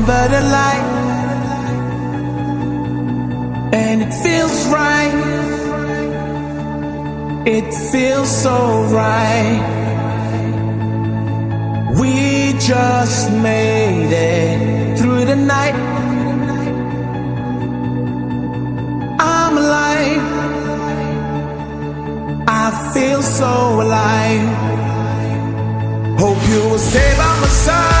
under the light, and it feels right. It feels so right. We just made it through the night. I'm alive. I feel so alive. Hope you will stay by my side.